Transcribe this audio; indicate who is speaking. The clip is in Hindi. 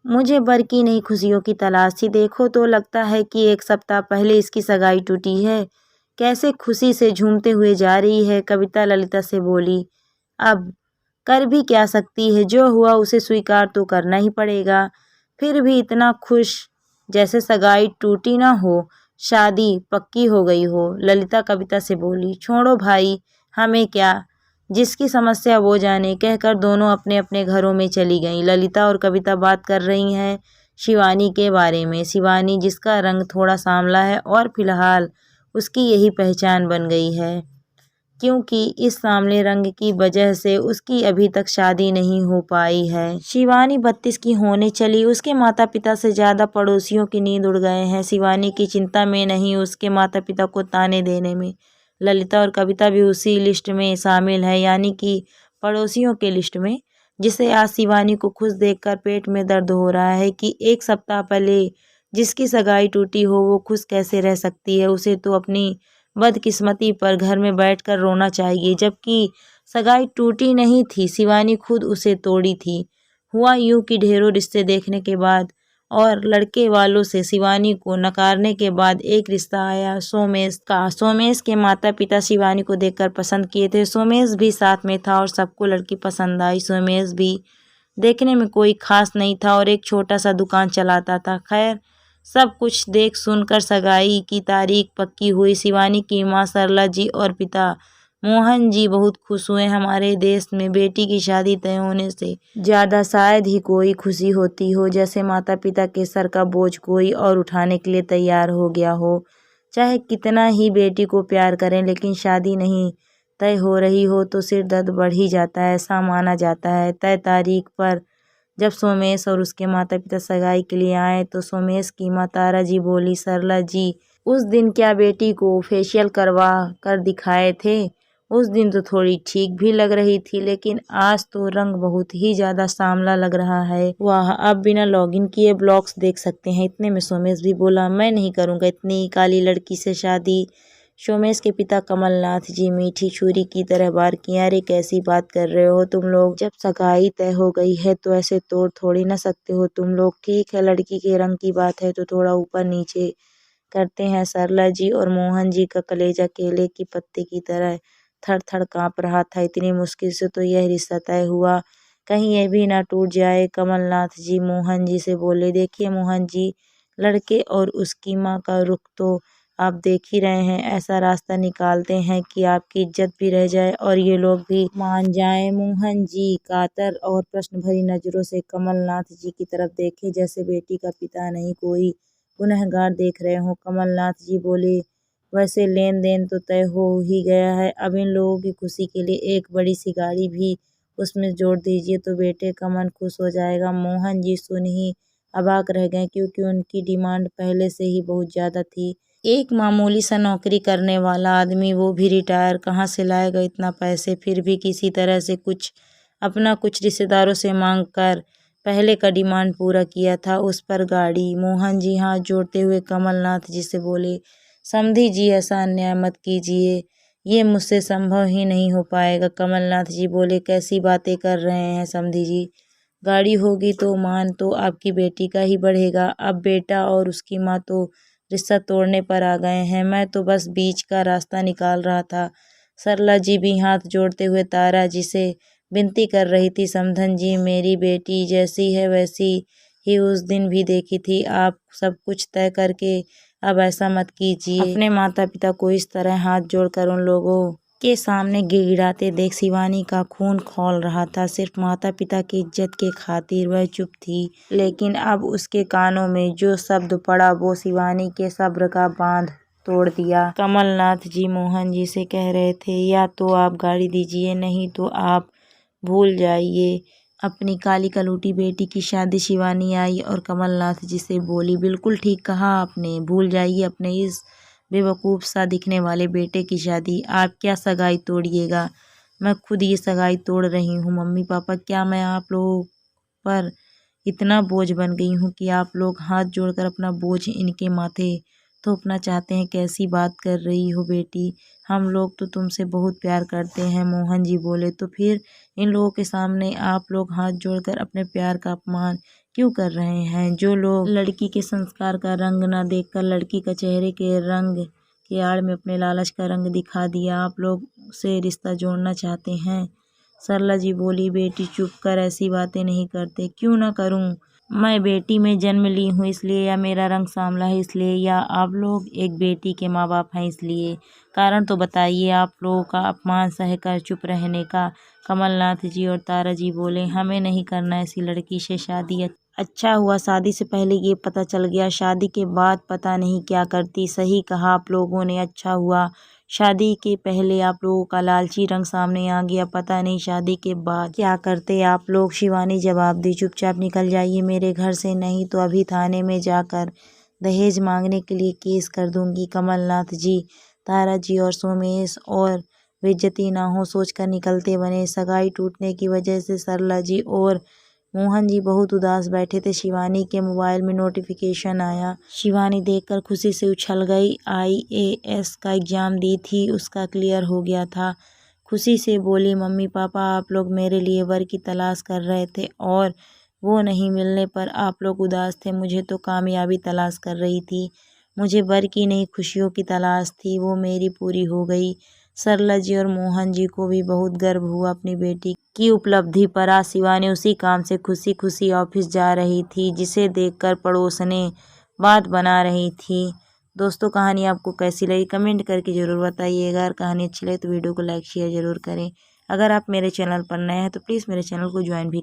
Speaker 1: मुझे बर की नई खुशियों की तलाश थी। देखो तो लगता है कि 1 सप्ताह पहले इसकी सगाई टूटी है। कैसे खुशी से झूमते हुए जा रही है। कविता ललिता से बोली। अब कर भी क्या सकती है, जो हुआ उसे स्वीकार तो करना ही पड़ेगा। फिर भी इतना खुश जैसे सगाई टूटी ना हो, शादी पक्की हो गई हो। ललिता कविता से बोली। छोड़ो भाई, हमें क्या, जिसकी समस्या वो जाने, कहकर दोनों अपने अपने घरों में चली गईं। ललिता और कविता बात कर रही हैं शिवानी के बारे में। शिवानी जिसका रंग थोड़ा सांवला है और फिलहाल उसकी यही पहचान बन गई है, क्योंकि इस सांवले रंग की वजह से उसकी अभी तक शादी नहीं हो पाई है। शिवानी 32 की होने चली। उसके माता पिता से ज़्यादा पड़ोसियों की नींद उड़ गए हैं। शिवानी की चिंता में नहीं, उसके माता पिता को ताने देने में। ललिता और कविता भी उसी लिस्ट में शामिल है, यानी कि पड़ोसियों के लिस्ट में, जिसे आज शिवानी को खुश देखकर पेट में दर्द हो रहा है कि 1 सप्ताह पहले जिसकी सगाई टूटी हो वो खुश कैसे रह सकती है। उसे तो अपनी बदकिस्मती पर घर में बैठकर रोना चाहिए, जबकि सगाई टूटी नहीं थी, शिवानी खुद उसे तोड़ी थी। हुआ यूं कि ढेरों रिश्ते देखने के बाद और लड़के वालों से शिवानी को नकारने के बाद एक रिश्ता आया सोमेश का। सोमेश के माता पिता शिवानी को देखकर पसंद किए थे। सोमेश भी साथ में था और सबको लड़की पसंद आई। सोमेश भी देखने में कोई खास नहीं था और एक छोटा सा दुकान चलाता था। खैर, सब कुछ देख सुनकर सगाई की तारीख पक्की हुई। शिवानी की माँ सरला जी और पिता मोहन जी बहुत खुश हुए। हमारे देश में बेटी की शादी तय होने से ज़्यादा शायद ही कोई खुशी होती हो, जैसे माता पिता के सर का बोझ कोई और उठाने के लिए तैयार हो गया हो। चाहे कितना ही बेटी को प्यार करें, लेकिन शादी नहीं तय हो रही हो तो सिर दर्द बढ़ ही जाता है, ऐसा माना जाता है। तय तारीख पर जब सोमेश और उसके माता पिता सगाई के लिए आए तो सोमेश की माँ तारा जी बोली, सरला जी, उस दिन क्या बेटी को फेशियल करवा कर दिखाए थे? उस दिन तो थोड़ी ठीक भी लग रही थी, लेकिन आज तो रंग बहुत ही ज़्यादा सांवला लग रहा है। वाह, आप बिना लॉगिन किए ब्लॉग्स देख सकते हैं। इतने में सोमेश भी बोला, मैं नहीं करूँगा इतनी काली लड़की से शादी। सोमेश के पिता कमलनाथ जी मीठी छुरी की तरह वार किया। अरे कैसी बात कर रहे हो तुम लोग, जब सगाई तय हो गई है तो ऐसे तोड़ थोड़ी ना सकते हो तुम लोग। ठीक है, लड़की के रंग की बात है तो थोड़ा ऊपर नीचे करते हैं। सरला जी और मोहन जी का कलेजा केले की पत्ते की तरह थर थर काँप रहा था। इतनी मुश्किल से तो यह रिश्ता तय हुआ, कहीं ये भी ना टूट जाए। कमलनाथ जी मोहन जी से बोले, देखिए मोहन जी, लड़के और उसकी माँ का रुख तो आप देख ही रहे हैं। ऐसा रास्ता निकालते हैं कि आपकी इज्जत भी रह जाए और ये लोग भी मान जाएं। मोहन जी कातर और प्रश्न भरी नजरों से कमलनाथ जी की तरफ देखे, जैसे बेटी का पिता नहीं कोई गुनहगार देख रहे हो। कमलनाथ जी बोले, वैसे लेन देन तो तय हो ही गया है, अब इन लोगों की खुशी के लिए एक बड़ी सी गाड़ी भी उसमें जोड़ दीजिए तो बेटे का मन खुश हो जाएगा। मोहन जी सुन ही अबाक रह गए, क्योंकि उनकी डिमांड पहले से ही बहुत ज़्यादा थी। एक मामूली सा नौकरी करने वाला आदमी, वो भी रिटायर, कहाँ से लाएगा इतना पैसे। फिर भी किसी तरह से कुछ रिश्तेदारों से मांग कर पहले का डिमांड पूरा किया था, उस पर गाड़ी। मोहन जी हाथ जोड़ते हुए कमलनाथ जी से बोले, समधी जी ऐसा अन्याय मत कीजिए, ये मुझसे संभव ही नहीं हो पाएगा। कमलनाथ जी बोले, कैसी बातें कर रहे हैं समधी जी, गाड़ी होगी तो मान तो आपकी बेटी का ही बढ़ेगा। अब बेटा और उसकी माँ तो रिश्ता तोड़ने पर आ गए हैं, मैं तो बस बीच का रास्ता निकाल रहा था। सरला जी भी हाथ जोड़ते हुए तारा जी से विनती कर रही थी, समधन जी, मेरी बेटी जैसी है वैसी ही उस दिन भी देखी थी, आप सब कुछ तय करके अब ऐसा मत कीजिए। अपने माता पिता को इस तरह हाथ जोड़कर उन लोगों के सामने गिड़गिड़ाते देख शिवानी का खून खौल रहा था। सिर्फ माता पिता की इज्जत के खातिर वह चुप थी, लेकिन अब उसके कानों में जो शब्द पड़ा वो शिवानी के सब्र का बांध तोड़ दिया। कमलनाथ जी मोहन जी से कह रहे थे, या तो आप गाड़ी दीजिए, नहीं तो आप भूल जाइए अपनी काली कलूटी बेटी की शादी। शिवानी आई और कमलनाथ जी से बोली, बिल्कुल ठीक कहा आपने, भूल जाइए अपने इस बेवकूफ़ सा दिखने वाले बेटे की शादी। आप क्या सगाई तोड़िएगा, मैं खुद ये सगाई तोड़ रही हूँ। मम्मी पापा, क्या मैं आप लोगों पर इतना बोझ बन गई हूँ कि आप लोग हाथ जोड़कर अपना बोझ इनके माथे थोपना चाहते हैं? कैसी बात कर रही हो बेटी, हम लोग तो तुमसे बहुत प्यार करते हैं। मोहन जी बोले, तो फिर इन लोगों के सामने आप लोग हाथ जोड़कर अपने प्यार का अपमान क्यों कर रहे हैं? जो लोग लड़की के संस्कार का रंग न देखकर लड़की का चेहरे के रंग के आड़ में अपने लालच का रंग दिखा दिया, आप लोग से रिश्ता जोड़ना चाहते हैं। सरला जी बोली, बेटी चुप कर, ऐसी बातें नहीं करते। क्यों ना करूं? मैं बेटी में जन्म ली हूँ इसलिए, या मेरा रंग सांवला है इसलिए, या आप लोग एक बेटी के माँ बाप हैं इसलिए? कारण तो बताइए। आप लोगों का अपमान सहकर चुप रहने का। कमलनाथ जी और तारा जी बोले, हमें नहीं करना ऐसी लड़की से शादी। अच्छा हुआ शादी से पहले ये पता चल गया, शादी के बाद पता नहीं क्या करती। सही कहा आप लोगों ने, अच्छा हुआ शादी के पहले आप लोगों का लालची रंग सामने आ गया, पता नहीं शादी के बाद क्या करते आप लोग। शिवानी जवाब दी, चुपचाप निकल जाइए मेरे घर से, नहीं तो अभी थाने में जाकर दहेज मांगने के लिए केस कर दूंगी। कमलनाथ जी, तारा जी और सोमेश और बेइज्जती ना हो सोचकर निकलते बने। सगाई टूटने की वजह से सरला जी और मोहन जी बहुत उदास बैठे थे। शिवानी के मोबाइल में नोटिफिकेशन आया। शिवानी देखकर खुशी से उछल गई। IAS का एग्ज़ाम दी थी, उसका क्लियर हो गया था। खुशी से बोली, मम्मी पापा आप लोग मेरे लिए वर की तलाश कर रहे थे और वो नहीं मिलने पर आप लोग उदास थे। मुझे तो कामयाबी तलाश कर रही थी, मुझे वर की नहीं खुशियों की तलाश थी, वो मेरी पूरी हो गई। सरला जी और मोहन जी को भी बहुत गर्व हुआ अपनी बेटी की उपलब्धि पर। आज शिवानी उसी काम से खुशी खुशी ऑफिस जा रही थी, जिसे देखकर पड़ोसनें बात बना रही थी। दोस्तों, कहानी आपको कैसी लगी कमेंट करके ज़रूर बताइएगा। अगर कहानी अच्छी लगे तो वीडियो को लाइक शेयर ज़रूर करें। अगर आप मेरे चैनल पर नए हैं तो प्लीज़ मेरे चैनल को ज्वाइन भी